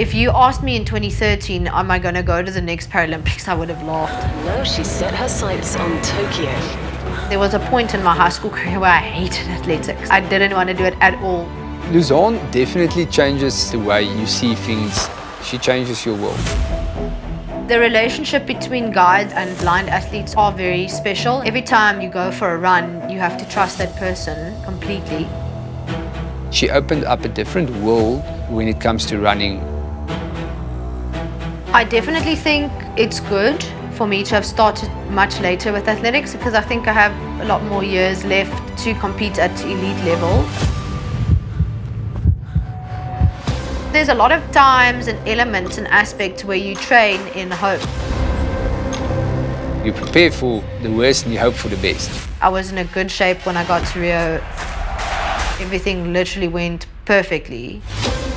If you asked me in 2013, am I going to go to the next Paralympics, I would have laughed. Now she set her sights on Tokyo. There was a point in my high school career where I hated athletics. I didn't want to do it at all. Louzanne definitely changes the way you see things. She changes your world. The relationship between guides and blind athletes are very special. Every time you go for a run, you have to trust that person completely. She opened up a different world when it comes to running. I definitely think it's good for me to have started much later with athletics because I think I have a lot more years left to compete at elite level. There's a lot of times and elements and aspects where you train in hope. You prepare for the worst and you hope for the best. I was in a good shape when I got to Rio. Everything literally went perfectly.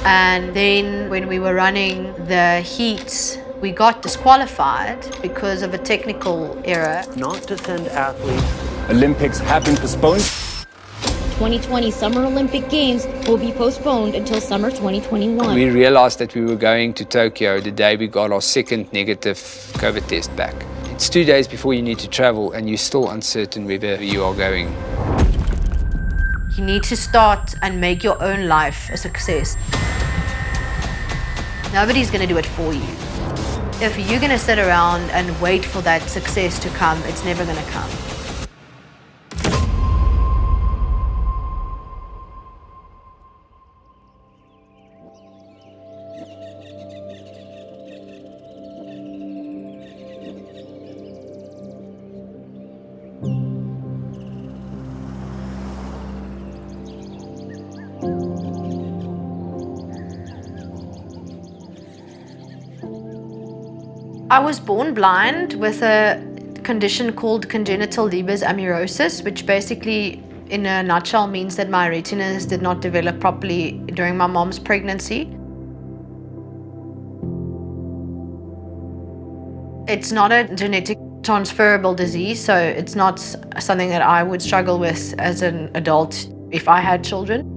And then when we were running the heats, we got disqualified because of a technical error. Not to send athletes. Olympics have been postponed. 2020 Summer Olympic Games will be postponed until summer 2021. We realized that we were going to Tokyo the day we got our second negative COVID test back. It's 2 days before you need to travel and you're still uncertain whether you are going. You need to start and make your own life a success. Nobody's going to do it for you. If you're going to sit around and wait for that success to come, it's never going to come. I was born blind with a condition called congenital Leber's amaurosis, which basically, in a nutshell, means that my retinas did not develop properly during my mom's pregnancy. It's not a genetic transferable disease, so it's not something that I would struggle with as an adult if I had children.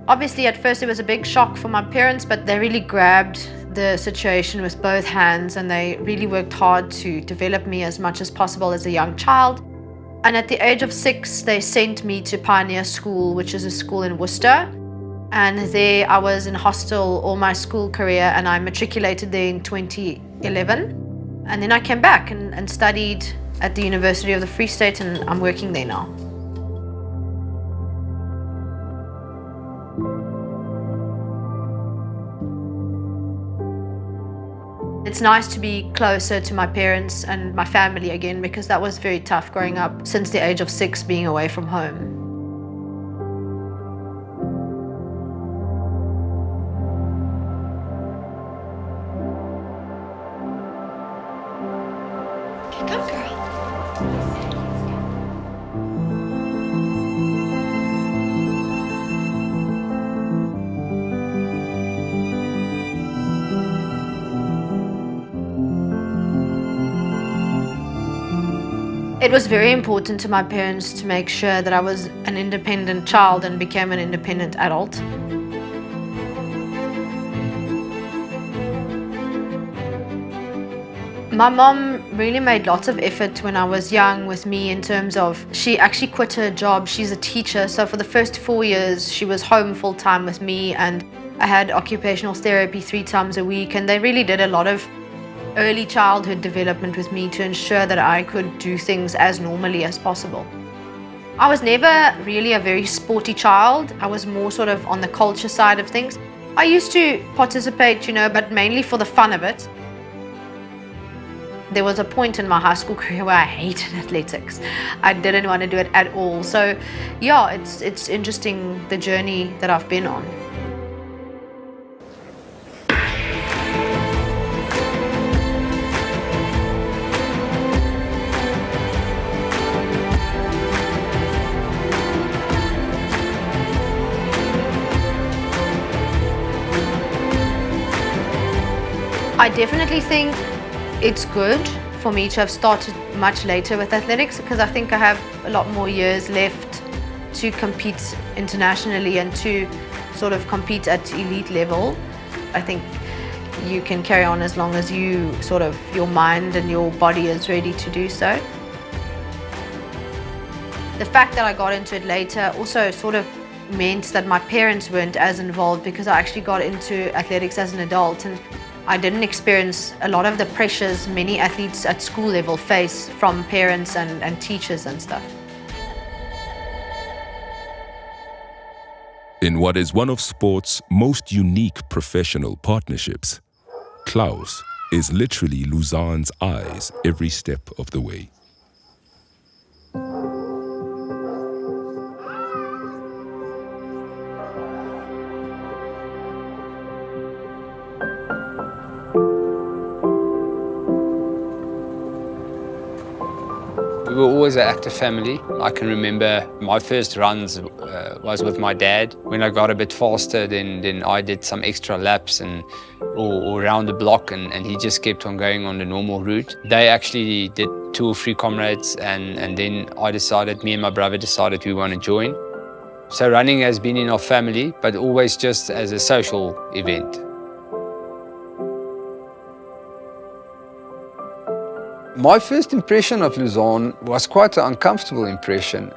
Obviously, at first it was a big shock for my parents, but they really grabbed the situation with both hands and they really worked hard to develop me as much as possible as a young child. And at the age of 6, they sent me to Pioneer School, which is a school in Worcester. And there I was in hostel all my school career and I matriculated there in 2011. And then I came back and studied at the University of the Free State and I'm working there now. It's nice to be closer to my parents and my family again because that was very tough growing up since the age of 6 being away from home. Come, girl. It was very important to my parents to make sure that I was an independent child and became an independent adult. My mom really made lots of effort when I was young with me in terms of, she actually quit her job. She's a teacher, so for the first 4 years she was home full-time with me and I had occupational therapy 3 times a week and they really did a lot of early childhood development with me to ensure that I could do things as normally as possible. I was never really a very sporty child. I was more sort of on the culture side of things. I used to participate, but mainly for the fun of it. There was a point in my high school career where I hated athletics. I didn't want to do it at all. So yeah, it's interesting the journey that I've been on. I definitely think it's good for me to have started much later with athletics because I think I have a lot more years left to compete internationally and to sort of compete at elite level. I think you can carry on as long as your mind and your body is ready to do so. The fact that I got into it later also sort of meant that my parents weren't as involved, because I actually got into athletics as an adult, and I didn't experience a lot of the pressures many athletes at school level face from parents and teachers and stuff. In what is one of sport's most unique professional partnerships, Claus is literally Louzanne's eyes every step of the way. We were always an active family. I can remember my first runs was with my dad. When I got a bit faster, then I did some extra laps or around the block, and he just kept on going on the normal route. They actually did 2 or 3 comrades, and then me and my brother decided we want to join. So running has been in our family, but always just as a social event. My first impression of Louzanne was quite an uncomfortable impression.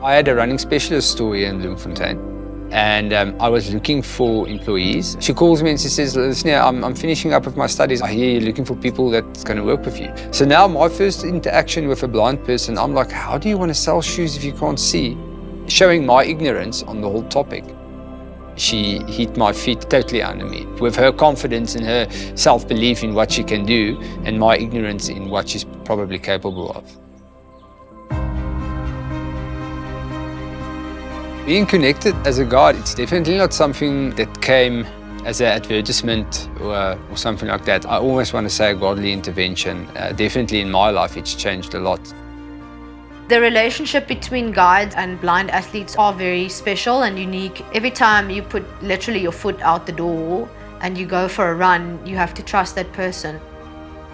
I had a running specialist store here in Bloemfontein, and I was looking for employees. She calls me and she says, "Listen, I'm finishing up with my studies. I hear you're looking for people that's going to work with you." So now my first interaction with a blind person, I'm like, how do you want to sell shoes if you can't see? Showing my ignorance on the whole topic. She hit my feet totally under me. With her confidence and her self-belief in what she can do, and my ignorance in what she's probably capable of. Being connected as a guide, it's definitely not something that came as an advertisement or something like that. I always want to say a godly intervention. Definitely in my life, it's changed a lot. The relationship between guides and blind athletes are very special and unique. Every time you put literally your foot out the door and you go for a run, you have to trust that person.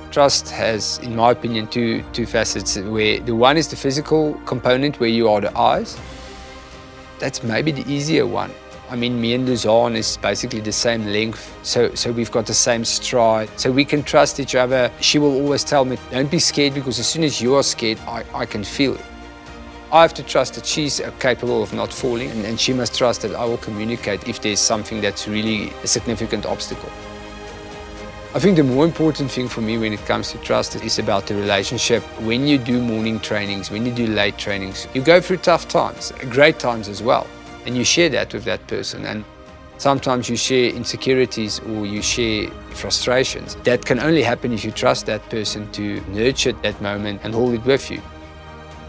Trust has, in my opinion, two facets, where the one is the physical component, where you are the eyes. That's maybe the easier one. I mean, me and Louzanne is basically the same length, so we've got the same stride, so we can trust each other. She will always tell me, don't be scared, because as soon as you are scared, I can feel it. I have to trust that she's capable of not falling, and she must trust that I will communicate if there's something that's really a significant obstacle. I think the more important thing for me when it comes to trust is about the relationship. When you do morning trainings, when you do late trainings, you go through tough times, great times as well. And you share that with that person. And sometimes you share insecurities or you share frustrations. That can only happen if you trust that person to nurture that moment and hold it with you.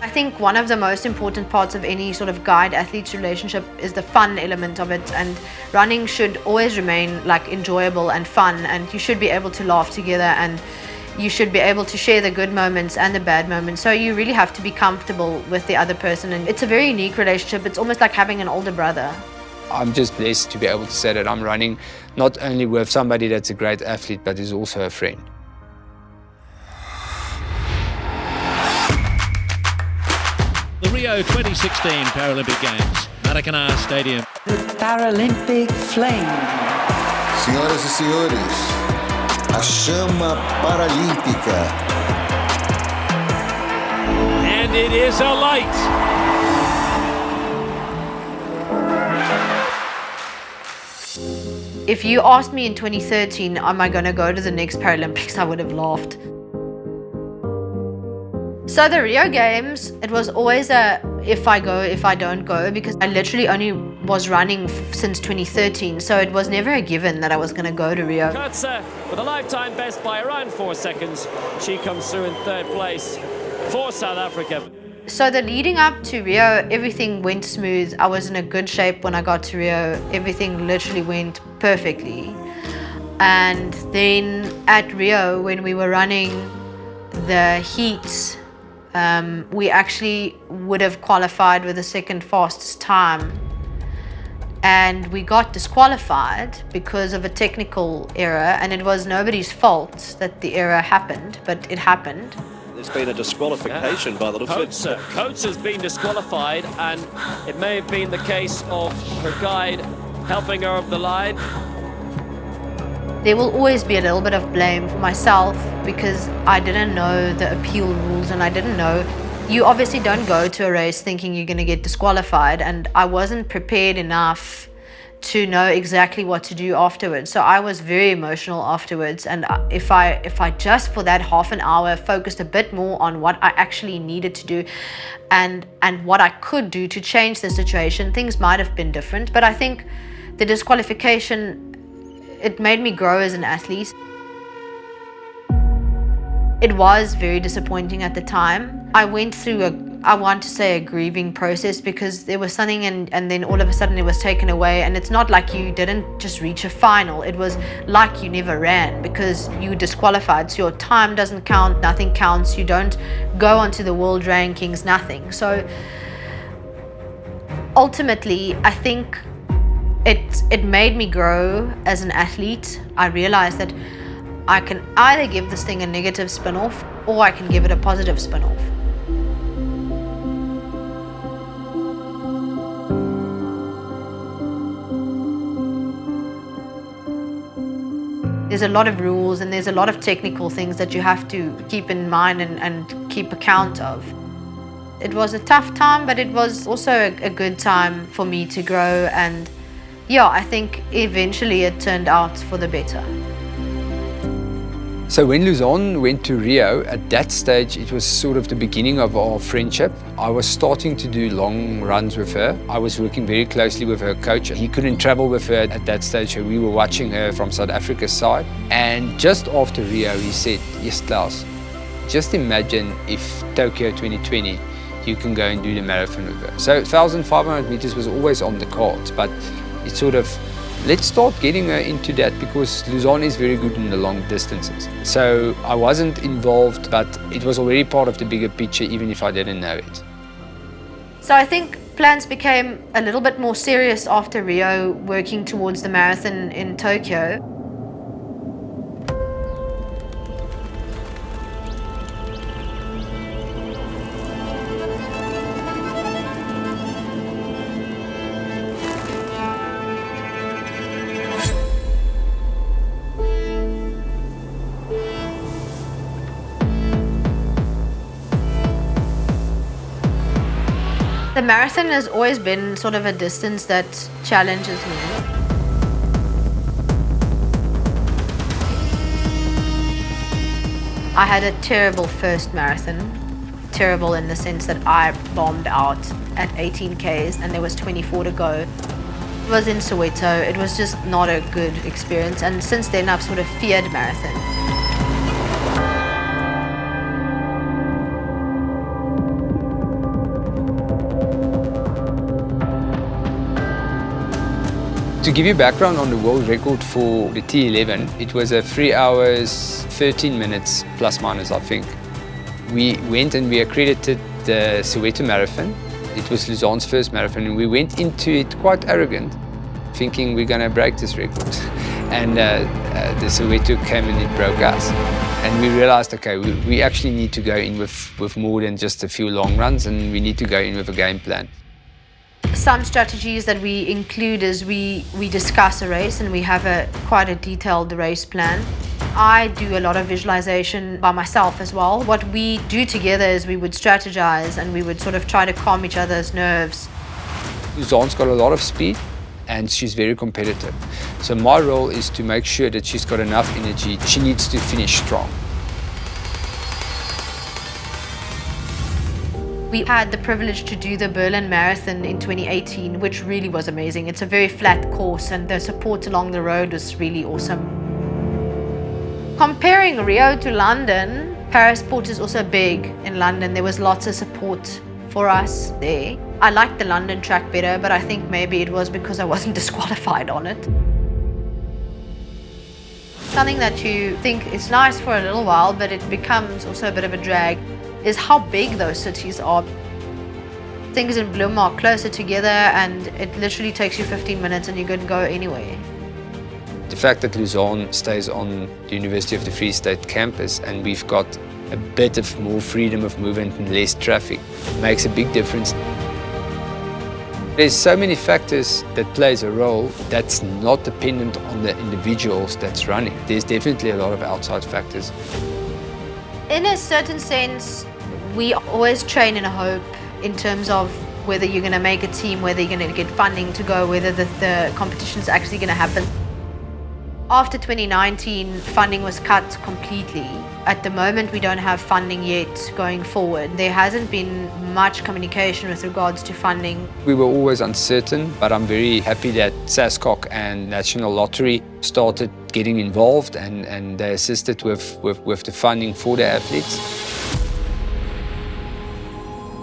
I think one of the most important parts of any sort of guide-athlete relationship is the fun element of it, and running should always remain like enjoyable and fun, and you should be able to laugh together, and you should be able to share the good moments and the bad moments. So you really have to be comfortable with the other person, and it's a very unique relationship. It's almost like having an older brother. I'm just blessed to be able to say that I'm running not only with somebody that's a great athlete, but is also a friend. The Rio 2016 Paralympic Games, Maracanã Stadium. The Paralympic Flame. Senhoras e senhores, a chama paralímpica. And it is alight. If you asked me in 2013, am I going to go to the next Paralympics, I would have laughed. So the Rio Games, it was always a if I go, if I don't go, because I literally only was running since 2013, so it was never a given that I was going to go to Rio. Coetzee with a lifetime best by around 4 seconds. She comes through in 3rd place for South Africa. So the leading up to Rio, everything went smooth. I was in a good shape when I got to Rio. Everything literally went perfectly. And then at Rio, when we were running the heats, we actually would have qualified with the 2nd fastest time, and we got disqualified because of a technical error, and it was nobody's fault that the error happened, but it happened. There's been a disqualification by the looks of it. Coetzee has been disqualified, and it may have been the case of her guide helping her over the line. There will always be a little bit of blame for myself because I didn't know the appeal rules and I didn't know. You obviously don't go to a race thinking you're going to get disqualified, and I wasn't prepared enough to know exactly what to do afterwards. So I was very emotional afterwards, and if I just for that half an hour focused a bit more on what I actually needed to do and what I could do to change the situation, things might have been different. But I think the disqualification, it made me grow as an athlete. It was very disappointing at the time. I went through I want to say a grieving process because there was something and then all of a sudden it was taken away, and it's not like you didn't just reach a final. It was like you never ran because you were disqualified. So your time doesn't count, nothing counts. You don't go onto the world rankings, nothing. So ultimately, I think it made me grow as an athlete. I realized that I can either give this thing a negative spin-off or I can give it a positive spin-off. There's a lot of rules and there's a lot of technical things that you have to keep in mind and keep account of. It was a tough time, but it was also a good time for me to grow, and yeah, I think eventually it turned out for the better. So when Louzanne went to Rio, at that stage, it was sort of the beginning of our friendship. I was starting to do long runs with her. I was working very closely with her coach. He couldn't travel with her at that stage, so we were watching her from South Africa's side. And just after Rio, he said, "Yes, Claus, just imagine if Tokyo 2020, you can go and do the marathon with her." So 1,500 meters was always on the cards, but it's sort of, let's start getting her into that because Louzanne is very good in the long distances. So I wasn't involved, but it was already part of the bigger picture, even if I didn't know it. So I think plans became a little bit more serious after Rio, working towards the marathon in Tokyo. The marathon has always been sort of a distance that challenges me. I had a terrible first marathon. Terrible in the sense that I bombed out at 18 Ks and there was 24 to go. It was in Soweto. It was just not a good experience, and since then I've sort of feared marathon. To give you background on the world record for the T11, it was a 3 hours, 13 minutes, plus minus, I think. We went and we accredited the Soweto Marathon. It was Louzanne's first marathon, and we went into it quite arrogant, thinking we're going to break this record. And the Soweto came and it broke us. And we realized, okay, we actually need to go in with more than just a few long runs, and we need to go in with a game plan. Some strategies that we include is we discuss a race and we have quite a detailed race plan. I do a lot of visualization by myself as well. What we do together is we would strategize and we would sort of try to calm each other's nerves. Louzanne's got a lot of speed and she's very competitive. So my role is to make sure that she's got enough energy. She needs to finish strong. We had the privilege to do the Berlin Marathon in 2018, which really was amazing. It's a very flat course and the support along the road was really awesome. Comparing Rio to London, Parasport is also big in London. There was lots of support for us there. I liked the London track better, but I think maybe it was because I wasn't disqualified on it. Something that you think is nice for a little while, but it becomes also a bit of a drag, is how big those cities are. Things in Bloem are closer together and it literally takes you 15 minutes and you can go anywhere. The fact that Louzanne stays on the University of the Free State campus and we've got a bit of more freedom of movement and less traffic makes a big difference. There's so many factors that plays a role that's not dependent on the individuals that's running. There's definitely a lot of outside factors. In a certain sense, we always train in a hope in terms of whether you're going to make a team, whether you're going to get funding to go, whether the competition is actually going to happen. After 2019, funding was cut completely. At the moment, we don't have funding yet going forward. There hasn't been much communication with regards to funding. We were always uncertain, but I'm very happy that SASCOC and National Lottery started getting involved and they assisted with the funding for the athletes.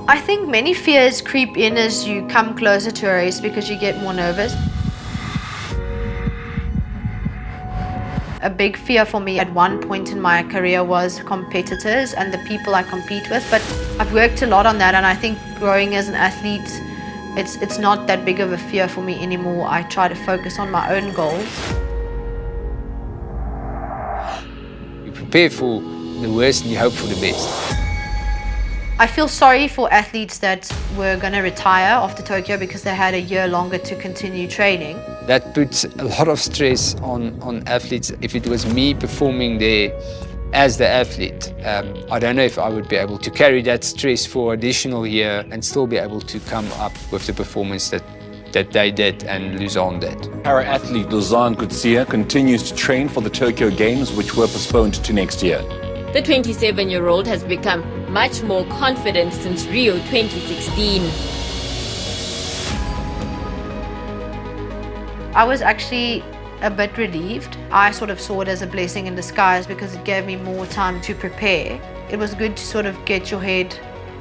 I think many fears creep in as you come closer to a race because you get more nervous. A big fear for me at one point in my career was competitors and the people I compete with, but I've worked a lot on that, and I think growing as an athlete, it's not that big of a fear for me anymore. I try to focus on my own goals. You prepare for the worst and you hope for the best. I feel sorry for athletes that were going to retire after Tokyo because they had a year longer to continue training. That puts a lot of stress on athletes. If it was me performing there as the athlete, I don't know if I would be able to carry that stress for an additional year and still be able to come up with the performance that they did and Louzanne did. Para-athlete Louzanne Coetzee continues to train for the Tokyo Games, which were postponed to next year. The 27-year-old has become much more confident since Rio 2016. I was actually a bit relieved. I sort of saw it as a blessing in disguise because it gave me more time to prepare. It was good to sort of get your head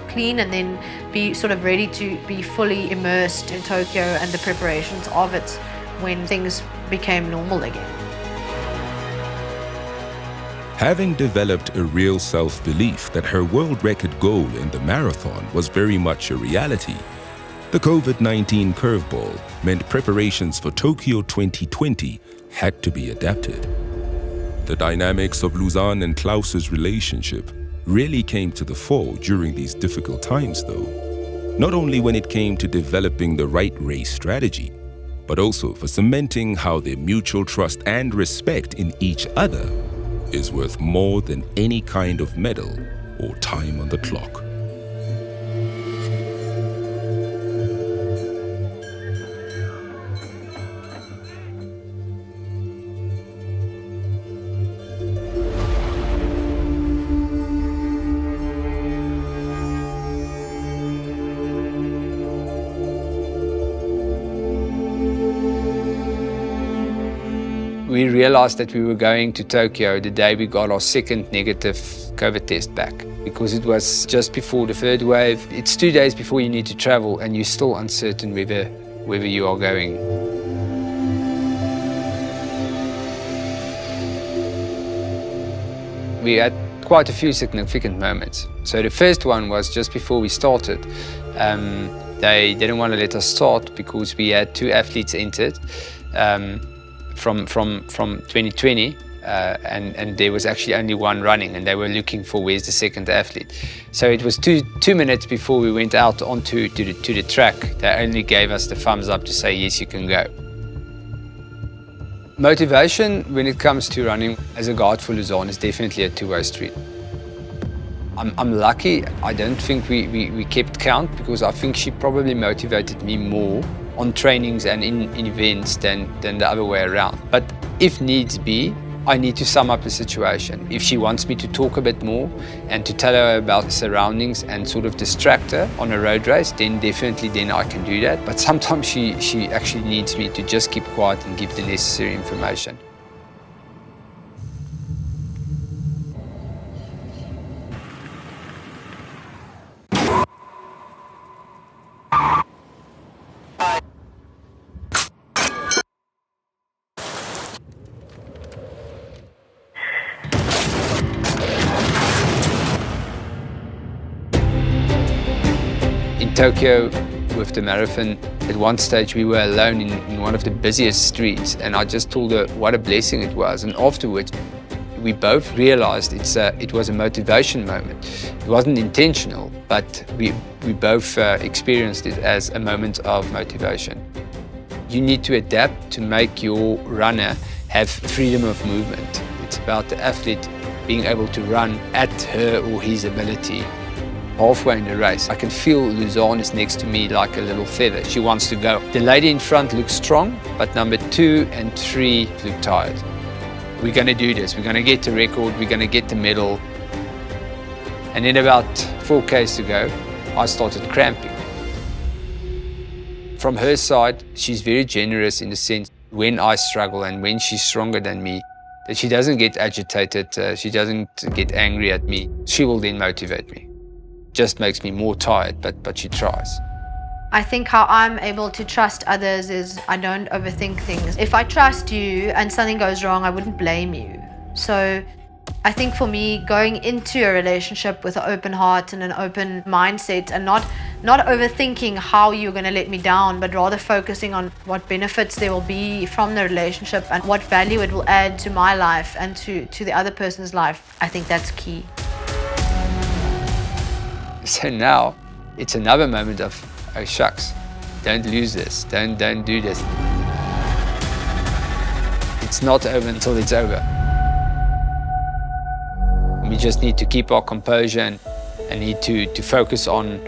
clean and then be sort of ready to be fully immersed in Tokyo and the preparations of it when things became normal again. Having developed a real self-belief that her world record goal in the marathon was very much a reality, the COVID-19 curveball meant preparations for Tokyo 2020 had to be adapted. The dynamics of Louzanne and Klaus's relationship really came to the fore during these difficult times though, not only when it came to developing the right race strategy, but also for cementing how their mutual trust and respect in each other is worth more than any kind of medal or time on the clock. We realized that we were going to Tokyo the day we got our second negative COVID test back, because it was just before the third wave. It's 2 days before you need to travel and you're still uncertain whether you are going. We had quite a few significant moments. So the first one was just before we started. They didn't want to let us start because we had 2 athletes entered. From 2020 and there was actually only 1 running and they were looking for where's the second athlete. So it was two minutes before we went out onto the track. They only gave us the thumbs up to say yes, you can go. Motivation when it comes to running as a guide for Louzanne is definitely a two-way street. I'm lucky. I don't think we kept count because I think she probably motivated me more on trainings and in events than the other way around. But if needs be, I need to sum up the situation. If she wants me to talk a bit more and to tell her about the surroundings and sort of distract her on a road race, then definitely I can do that. But sometimes she actually needs me to just keep quiet and give the necessary information. In Tokyo, with the marathon, at one stage we were alone in one of the busiest streets, and I just told her what a blessing it was. And afterwards, We both realized it was a motivation moment. It wasn't intentional, but we both experienced it as a moment of motivation. You need to adapt to make your runner have freedom of movement. It's about the athlete being able to run at her or his ability. Halfway in the race, I can feel Louzanne is next to me like a little feather. She wants to go. The lady in front looks strong, but number 2 and 3 look tired. We're going to do this. We're going to get the record. We're going to get the medal. And then about 4Ks to go, I started cramping. From her side, she's very generous in the sense when I struggle and when she's stronger than me, that she doesn't get agitated, she doesn't get angry at me. She will then motivate me. Just makes me more tired, but she tries. I think how I'm able to trust others is I don't overthink things. If I trust you and something goes wrong, I wouldn't blame you. So I think for me, going into a relationship with an open heart and an open mindset and not overthinking how you're going to let me down, but rather focusing on what benefits there will be from the relationship and what value it will add to my life and to the other person's life, I think that's key. So now it's another moment of, oh shucks, don't lose this, don't do this. It's not over until it's over. We just need to keep our composure and need to focus on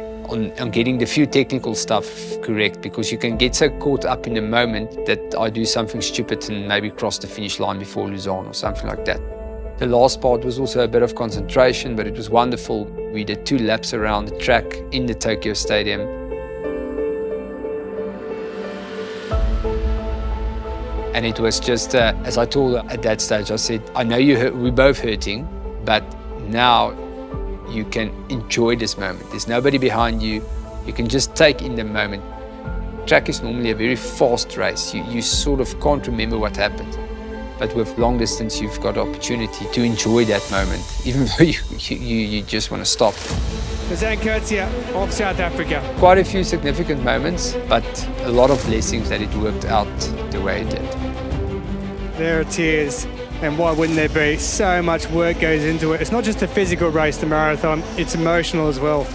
getting the few technical stuff correct, because you can get so caught up in the moment that I do something stupid and maybe cross the finish line before Louzanne or something like that. The last part was also a bit of concentration, but it was wonderful. We did 2 laps around the track in the Tokyo Stadium. And it was just, as I told her at that stage, I said, I know we're both hurting, but now you can enjoy this moment. There's nobody behind you. You can just take in the moment. Track is normally a very fast race. You sort of can't remember what happened. But with long distance, you've got opportunity to enjoy that moment, even though you just want to stop. Louzanne Coetzee of South Africa. Quite a few significant moments, but a lot of blessings that it worked out the way it did. There are tears, and why wouldn't there be? So much work goes into it. It's not just a physical race, the marathon, it's emotional as well.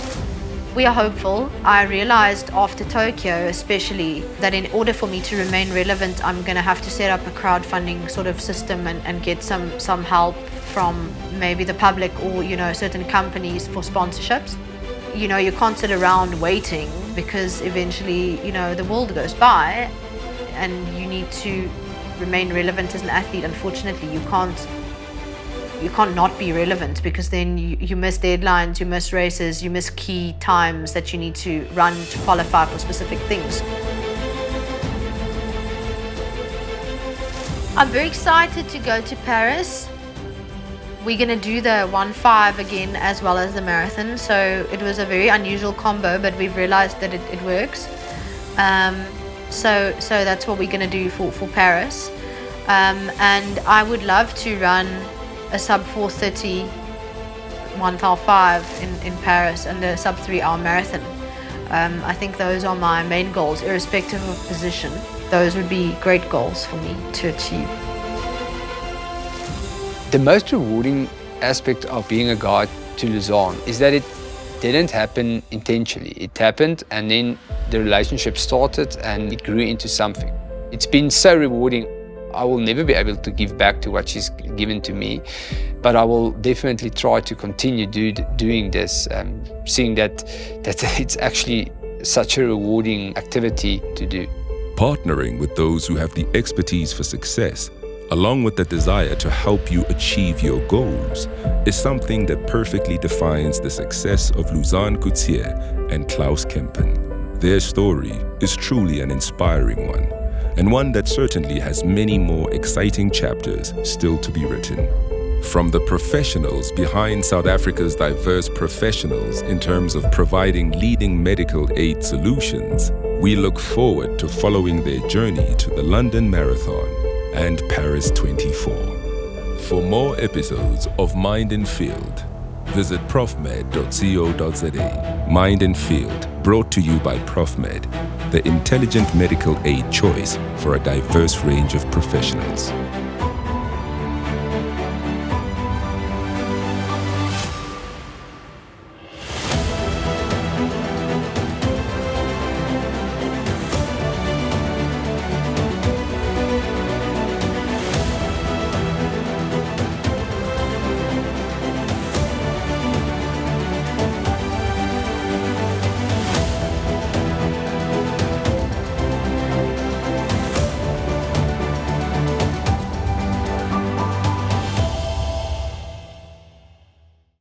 We are hopeful. I realized after Tokyo especially that in order for me to remain relevant, I'm going to have to set up a crowdfunding sort of system and get some help from maybe the public or, certain companies for sponsorships. You can't sit around waiting because eventually, the world goes by and you need to remain relevant as an athlete. Unfortunately, you can't not be relevant, because then you miss deadlines, you miss races, you miss key times that you need to run to qualify for specific things. I'm very excited to go to Paris. We're going to do the 1.5 again as well as the marathon, so it was a very unusual combo, but we've realized that it works. So that's what we're going to do for Paris. And I would love to run a sub 4:30 1.5 in Paris and a sub 3 hour marathon. I think those are my main goals, irrespective of position. Those would be great goals for me to achieve. The most rewarding aspect of being a guide to Louzanne is that it didn't happen intentionally. It happened and then the relationship started and it grew into something. It's been so rewarding. I will never be able to give back to what she's given to me, but I will definitely try to continue doing this, seeing that it's actually such a rewarding activity to do. Partnering with those who have the expertise for success, along with the desire to help you achieve your goals, is something that perfectly defines the success of Louzanne Coetzee and Claus Kempen. Their story is truly an inspiring one, and one that certainly has many more exciting chapters still to be written. From the professionals behind South Africa's diverse professionals in terms of providing leading medical aid solutions, we look forward to following their journey to the London Marathon and Paris 24. For more episodes of Mind in Field, visit profmed.co.za. Mind in Field, brought to you by Profmed, the intelligent medical aid choice for a diverse range of professionals.